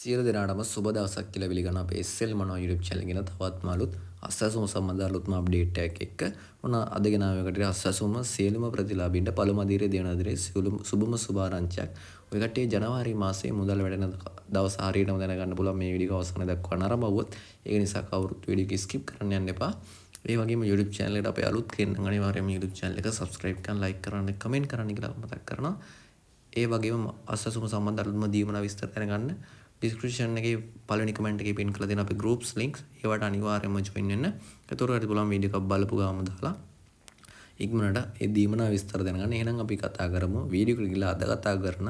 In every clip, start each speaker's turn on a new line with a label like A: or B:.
A: සියලු දෙනාටම සුබ දවසක් කියලා පිළිගන්න අපේ SL මනෝ YouTube channel එකේ තවත් අලුත් අස්සසුම සම්බන්ධ අලුත්ම අප්ඩේට් එකක් එක්ක මොන අද ගෙනාවකට අස්සසුම සියලුම ප්‍රතිලාභීන්ට පළමුදිරේ දෙවනදිරේ සුබම සුභාරංචියක් ඔය කට්ටිය ජනවාරි මාසයේ මුදල් වැඩෙන දවස් හරියටම දැනගන්න පුළුවන් මේ වීඩියෝ අවසානයේ දක්වා නරඹවුවොත් ඒක නිසා කවුරුත් වීඩියෝ එක ස්කිප් කරන්න යන්න එපා. ඒ වගේම YouTube channel එකට අපේ අලුත් කෙනෙක් අනිවාර්යයෙන්ම YouTube channel එක subscribe කරන්න like කරන්න comment කරන්න කියලා මතක් කරනවා. ඒ වගේම අස්සසුම සම්බන්ධ අලුත්ම දීමනා විස්තර දැනගන්න description එකේ පළවෙනි comment එකේ pin කරලා දෙන අපේ groups links ඒවට අනිවාර්යයෙන්ම join වෙන්න. ඒතකොට හරි පුළුවන් වීඩියෝ එකක් බලපු ගාම දාලා ඉක්මනට ඒ දීමනා විස්තර දැනගන්න. එහෙනම් අපි කතා කරමු වීඩියෝ එකට ගිහලා අද කතා කරන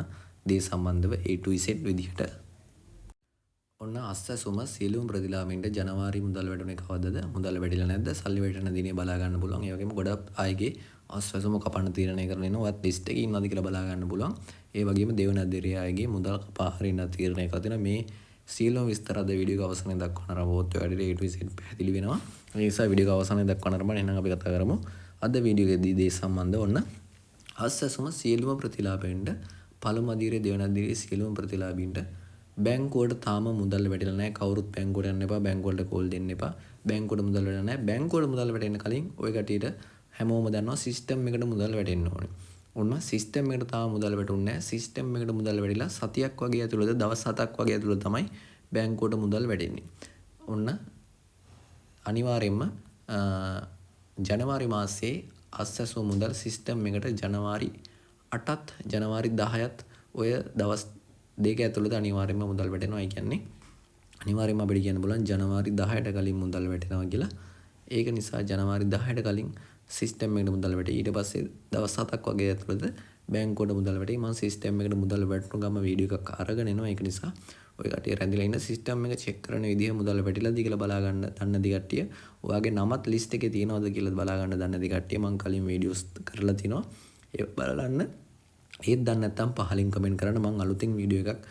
A: දේ සම්බන්ධව A to Z විදිහට. ඔන්න අස්සසුම සියලුම ප්‍රතිලාභීන්ට ජනවාරි මුදල් වැඩුණේ කවදද? මුදල් වැඩිලා නැද්ද? සල්ලි වැටෙන දිනේ බලා ගන්න පුළුවන්. ඒ වගේම ගොඩක් අයගේ අස්සසුම කපන්න තීරණය කරගෙන ඉන්නවා. ඔයත් ලිස්ට් එකේ ඉන්නවද කියලා බලා ගන්න පුළුවන්. ඒ වගේම දෙවනදිරිය අයගේ මුදල් කපා හරින්න තීරණය කරලා තියෙනවා. මේ සියලුම විස්තර අද වීඩියෝ එක අවසානයේ දක්වන රබෝත් ඔයාලට A to Z පැහැදිලි වෙනවා. ඒ නිසා වීඩියෝ එක අවසානයේ දක්වන රබන එහෙනම් අපි කතා කරමු. අද වීඩියෝ එකේදී දේ සම්බන්ධ ඔන්න අස්සසුම සියලුම ප්‍රතිලාභීන්ට පළමු අදිරිය දෙවනදිරිය සියලුම ප්‍රතිලාභීන්ට බැංකුවට තාම මුදල් වැටිලා නැහැ. කවුරුත් බැංකුවට යන්න එපා. බැංකුවලට කෝල් දෙන්න එපා. බැංකුවට මුදල් වැටෙන්නේ නැහැ. බැංකුවට මුදල් වැටෙන්න කලින් ওই කටියට හැමෝම දන්නවා සිස්ටම් එකට මුදල් වැටෙන්න ඕනේ. ඔන්න සිස්ටම් එකට තාම මුදල් වැටුන්නේ නැහැ. සිස්ටම් එකට මුදල් වැටිලා සතියක් වගේ ඇතුළත දවස් 7ක් වගේ ඇතුළත තමයි බැංකුවට මුදල් වැටෙන්නේ. ඔන්න අනිවාර්යයෙන්ම ජනවාරි මාසයේ අස්සසුම මුදල් සිස්ටම් එකට ජනවාරි 8ත් ජනවාරි 10ත් ඔය දවස් දෙක ඇතුළත අනිවාර්යයෙන්ම මුදල් වැටෙනවා. ඒ කියන්නේ අනිවාර්යයෙන්ම අපිට කියන්න පුළුවන් ජනවාරි 10ට කලින් මුදල් වැටෙනවා කියලා. ඒක නිසා ජනවාරි 10ට කලින් සිස්ටම් එකට මුදල් වැටේ. ඊට පස්සේ දවස් 7ක් වගේ ඇතුළත බැංකුවට මුදල් වැටේ. මම සිස්ටම් එකට මුදල් වැටුණු ගම වීඩියෝ එකක් අරගෙන එනවා. ඒක නිසා ඔය කට්ටිය රැඳිලා ඉන්න සිස්ටම් එක චෙක් කරන විදිහ මුදල් වැටිලාද කියලා බලා ගන්න දන්න දි කට්ටිය. ඔයාගේ නමත් ලිස්ට් එකේ තියෙනවද කියලා බලා ගන්න දන්න දි කට්ටිය මම කලින් වීඩියෝස් කරලා තිනවා. ඒක බලන්න. ඒත් දන්නේ නැත්නම් පහලින් කමෙන්ට් කරන්න. මම අලුතින් වීඩියෝ එකක්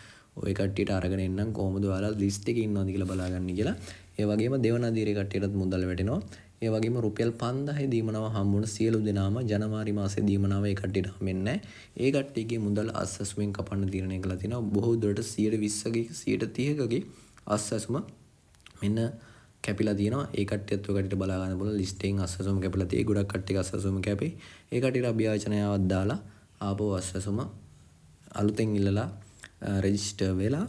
A: ඔය කට්ටියට අරගෙන එන්නම් කොහොමද ඔයාලා ලිස්ට් එකේ ඉන්නවද කියලා බලා ගන්න කියලා. ඒ වගේම දෙවනදිරේ කට්ටියටත් මුදල් වැටෙනවා. ඒ වගේම රුපියල් 5000 දීමනාව හම්බුන සියලු දෙනාම ජනවාරි මාසයේ දීමනාව ඒ කට්ටියට හම්බෙන්නේ නැහැ. ඒ කට්ටියගේ මුදල් අස්සසුමෙන් කපන්න තීරණය කළා තිනවා. බොහෝ දුරට 120ගේ 130කගේ අස්සසුම මෙන්න කැපිලා තියෙනවා. ඒ කට්ටියත් ඔය කට්ටියට බලා ගන්න පුළුවන් ලිස්ට් එකෙන් අස්සසුම කැපිලා තියෙයි. ගොඩක් කට්ටියක අස්සසුම කැපේ. ඒ කට්ටියට අභියාචනයාවක් දාලා ආපහු අස්සසුම අලුතෙන් ඉල්ලලා රෙජිස්ටර් වෙලා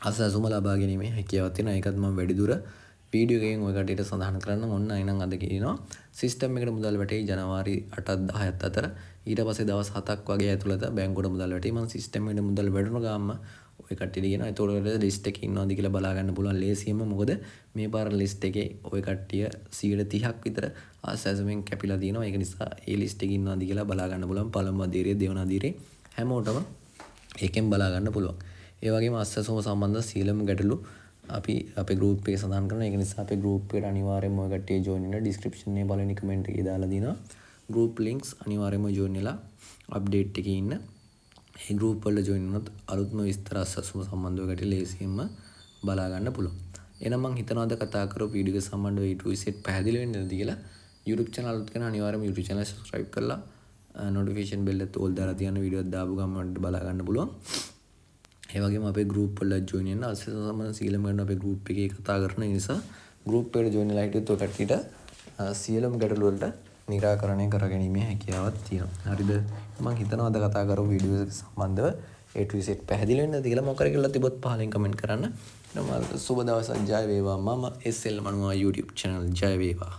A: අස්සසුම ලබා ගැනීමේ හැකියාවක් තියෙනවා. ඒකත් මම වැඩිදුර වීඩියෝ එකෙන් ඔය කට්ටියට සඳහන් කරන්න ඕන. එහෙනම් අද කියනවා සිස්ටම් එකට මුදල් වැටේ ජනවාරි 8ත් 10ත් අතර. ඊට පස්සේ දවස් 7ක් වගේ ඇතුළත බැංකුවට මුදල් වැටේ. මම සිස්ටම් එකට මුදල් වැටුණ ගාම ඔය කට්ටියට කියනවා ඒතකොට ලිස්ට් එකේ ඉන්නවද කියලා බලා ගන්න පුළුවන් ලේසියෙන්ම. මොකද මේ පාර ලිස්ට් එකේ ඔය කට්ටිය 130ක් විතර අස්සසුමෙන් කැපිලා තියෙනවා. ඒක නිසා ඒ ලිස්ට් එකේ ඉන්නවද කියලා බලා ගන්න පුළුවන්. පළමු අදිරිය දෙවන අදිරිය හැමෝටම ඒකෙන් බලා ගන්න පුළුවන්. ඒ වගේම අස්සසුම සම්බන්ධ සීලම ගැටලු අපි අපේ group එකේ සඳහන් කරනවා. ඒක නිසා අපේ group එකට අනිවාර්යයෙන්ම ඔය කට්ටිය join වෙන්න description එකේ පළවෙනි comment එකේ දාලා දිනවා. group links අනිවාර්යයෙන්ම join වෙලා update එකේ ඉන්න. ඒ group වල join වුණොත් අලුත්ම විස්තර අස්සසුම සම්බන්ධව කටි ලේසියෙන්ම බලා ගන්න පුළුවන්. එහෙනම් මම හිතනවා අද කතා කරපු වීඩියෝ එක සම්බන්ධව A to Z පැහැදිලි වෙන්නද කියලා YouTube channel අලුත් කරන අනිවාර්යයෙන්ම YouTube channel subscribe කරලා notification bell එකත් all දාලා තියන්න වීඩියෝ එක දාපු ගමන් බලා ගන්න පුළුවන්. ඒ වගේම අපේ group වල join වෙන්න අස්සසුම සම්බන්ධ සීලම ගන්න අපේ group එකේ කතා කරන නිසා group එකට join වෙලා හිටියොත් ඔය කට්ටියට සීලම ගැටලු වලට निराකරණය කරගැනීමේ හැකියාවක් තියෙනවා. හරිද? මම හිතනවා අද කතා කරපු වීඩියෝ එක සම්බන්ධව A to Z පැහැදිලි වෙන්නද කියලා මොකද කියලා තිබොත් පහලින් කමෙන්ට් කරන්න. සුබ දවසක් ජය වේවා. මම SL මනුවා YouTube channel ජය වේවා.